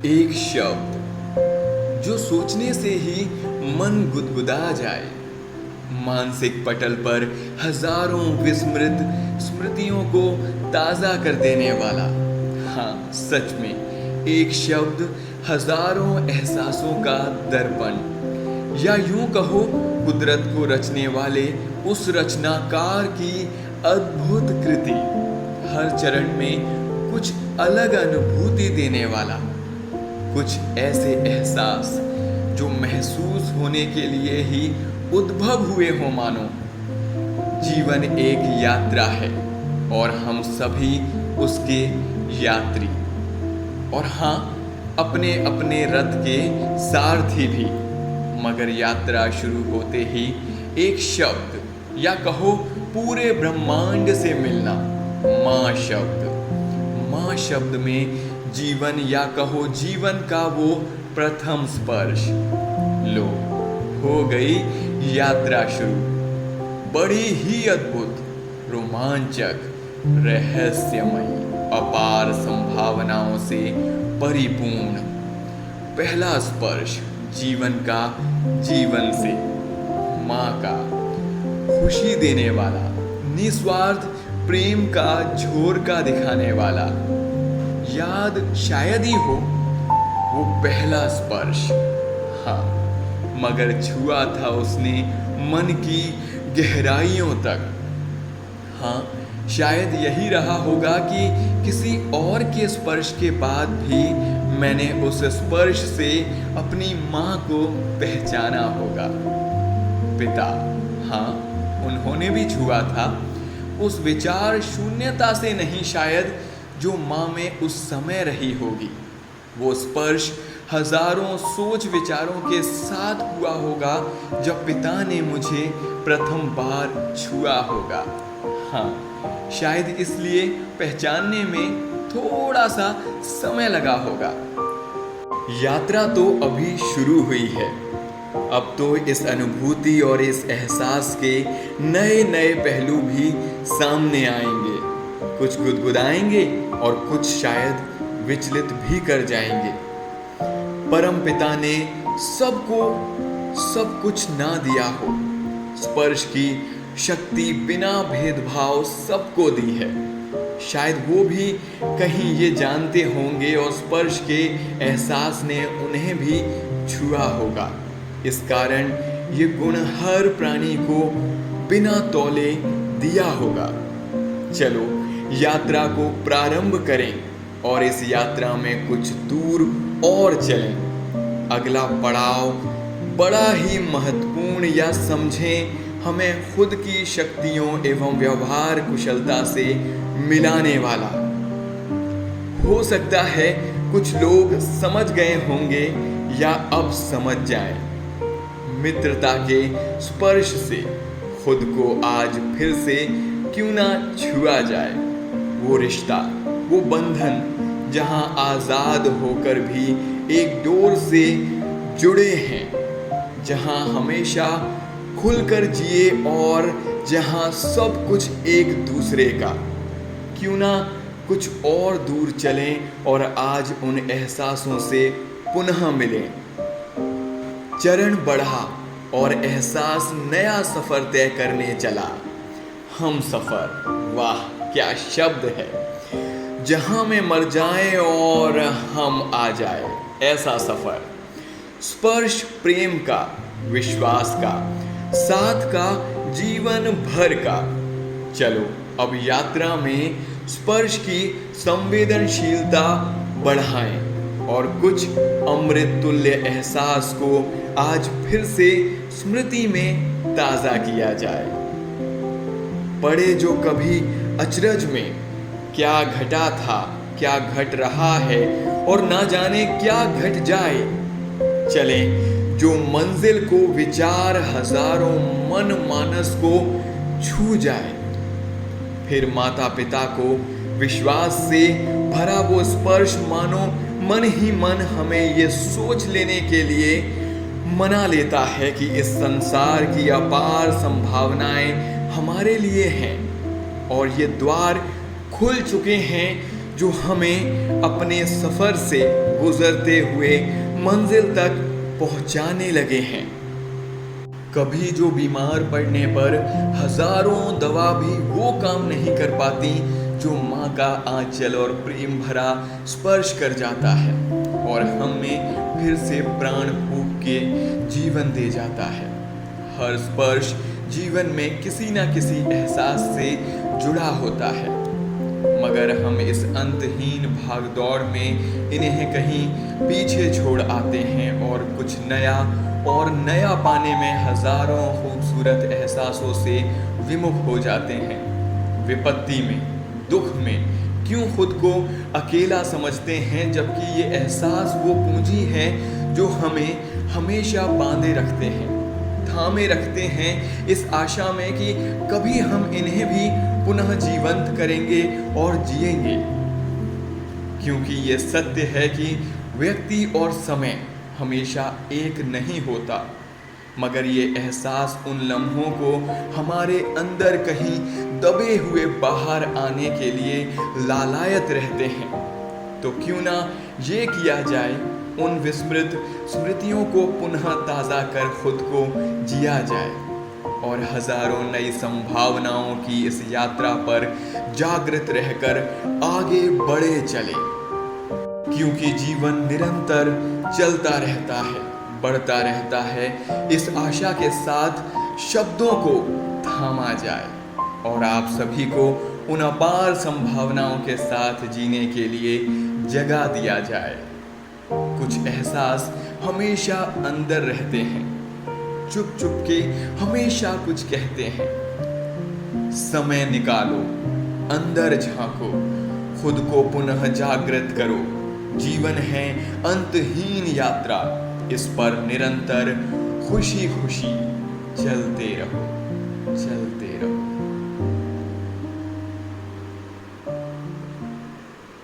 एक शब्द जो सोचने से ही मन गुदगुदा जाए, मानसिक पटल पर हजारों विस्मृत स्मृतियों को ताजा कर देने वाला। हाँ, सच में एक शब्द हजारों एहसासों का दर्पण, या यूं कहो कुदरत को रचने वाले उस रचनाकार की अद्भुत कृति। हर चरण में कुछ अलग अनुभूति देने वाला, कुछ ऐसे एहसास जो महसूस होने के लिए ही उद्भव हुए हो मानो। जीवन एक यात्रा है और हम सभी उसके यात्री, और हाँ, अपने अपने रथ के सारथी भी। मगर यात्रा शुरू होते ही एक शब्द, या कहो पूरे ब्रह्मांड से मिलना, माँ शब्द। माँ शब्द में जीवन, या कहो जीवन का वो प्रथम स्पर्श। लो, हो गई यात्रा शुरू, बड़ी ही अद्भुत, रोमांचक, रहस्यमयी, अपार संभावनाओं से परिपूर्ण। पहला स्पर्श जीवन का, जीवन से, माँ का, खुशी देने वाला, निस्वार्थ प्रेम का झोरका दिखाने वाला। याद शायद ही हो वो पहला स्पर्श। हाँ, मगर छुआ था उसने मन की गहराइयों तक। हाँ, शायद यही रहा होगा कि किसी और के स्पर्श के बाद भी मैंने उस स्पर्श से अपनी माँ को पहचाना होगा। पिता, हाँ, उन्होंने भी छुआ था, उस विचार शून्यता से नहीं शायद, जो माँ में उस समय रही होगी। वो स्पर्श हजारों सोच विचारों के साथ हुआ होगा जब पिता ने मुझे प्रथम बार छुआ होगा। हाँ, शायद इसलिए पहचानने में थोड़ा सा समय लगा होगा। यात्रा तो अभी शुरू हुई है। अब तो इस अनुभूति और इस एहसास के नए नए पहलू भी सामने आएंगे। कुछ गुदगुदाएंगे और कुछ शायद विचलित भी कर जाएंगे। परम पिता ने सबको सब कुछ ना दिया हो, स्पर्श की शक्ति बिना भेदभाव सबको दी है। शायद वो भी कहीं ये जानते होंगे और स्पर्श के एहसास ने उन्हें भी छुआ होगा। इस कारण ये गुण हर प्राणी को बिना तौले दिया होगा। चलो यात्रा को प्रारंभ करें और इस यात्रा में कुछ दूर और चलें। अगला पड़ाव बड़ा ही महत्वपूर्ण, या समझें हमें खुद की शक्तियों एवं व्यवहार कुशलता से मिलाने वाला। हो सकता है कुछ लोग समझ गए होंगे या अब समझ जाएं। मित्रता के स्पर्श से खुद को आज फिर से क्यों ना छुआ जाए। वो रिश्ता, वो बंधन जहां आजाद होकर भी एक डोर से जुड़े हैं, जहां हमेशा खुलकर जिए और जहां सब कुछ एक दूसरे का। क्यों ना कुछ और दूर चलें और आज उन एहसासों से पुनः मिलें। चरण बढ़ा और एहसास नया सफर तय करने चला। हम सफर, वाह क्या शब्द है। जहां में मर जाए और हम आ जाए, ऐसा सफर। स्पर्श प्रेम का, विश्वास का, साथ का, जीवन भर का। चलो अब यात्रा में स्पर्श की संवेदनशीलता बढ़ाएं और कुछ अमृत तुल्य एहसास को आज फिर से स्मृति में ताजा किया जाए। पढ़े जो कभी अचरज में, क्या घटा था, क्या घट रहा है और ना जाने क्या घट जाए। चले जो मंजिल को विचार हजारों मन मानस को छू जाए। फिर माता पिता को विश्वास से भरा वो स्पर्श मानो मन ही मन हमें ये सोच लेने के लिए मना लेता है कि इस संसार की अपार संभावनाएं हमारे लिए हैं और ये द्वार खुल चुके हैं जो हमें अपने सफर से गुजरते हुए मंजिल तक पहुंचाने लगे हैं। कभी जो बीमार पड़ने पर हजारों दवा भी वो काम नहीं कर पाती जो माँ का आंचल और प्रेम भरा स्पर्श कर जाता है और हमें फिर से प्राण फूंक के जीवन दे जाता है। हर स्पर्श जीवन में किसी न किसी एहसास से जुड़ा होता है, मगर हम इस अंतहीन भागदौड़ में इन्हें कहीं पीछे छोड़ आते हैं और कुछ नया पाने में हजारों खूबसूरत एहसासों से विमुख हो जाते हैं। विपत्ति में, दुख में क्यों खुद को अकेला समझते हैं, जबकि ये एहसास वो पूंजी है जो हमें हमेशा बांधे रखते हैं, थामे रखते हैं इस आशा में कि कभी हम इन्हें भी पुनः जीवंत करेंगे और जिएंगे। क्योंकि ये सत्य है कि व्यक्ति और समय हमेशा एक नहीं होता, मगर ये एहसास उन लम्हों को हमारे अंदर कहीं दबे हुए बाहर आने के लिए लालायत रहते हैं। तो क्यों ना ये किया जाए, उन विस्मृत स्मृतियों को पुनः ताज़ा कर खुद को जिया जाए और हजारों नई संभावनाओं की इस यात्रा पर जागृत रहकर आगे बढ़े चले। क्योंकि जीवन निरंतर चलता रहता है, बढ़ता रहता है, इस आशा के साथ शब्दों को थामा जाए और आप सभी को उन अपार संभावनाओं के साथ जीने के लिए जगा दिया जाए। कुछ एहसास हमेशा अंदर रहते हैं, चुप चुप के हमेशा कुछ कहते हैं। समय निकालो, अंदर झांको, खुद को पुनः जागृत करो। जीवन है अंतहीन यात्रा, इस पर निरंतर खुशी खुशी चलते रहो, चलते रहो।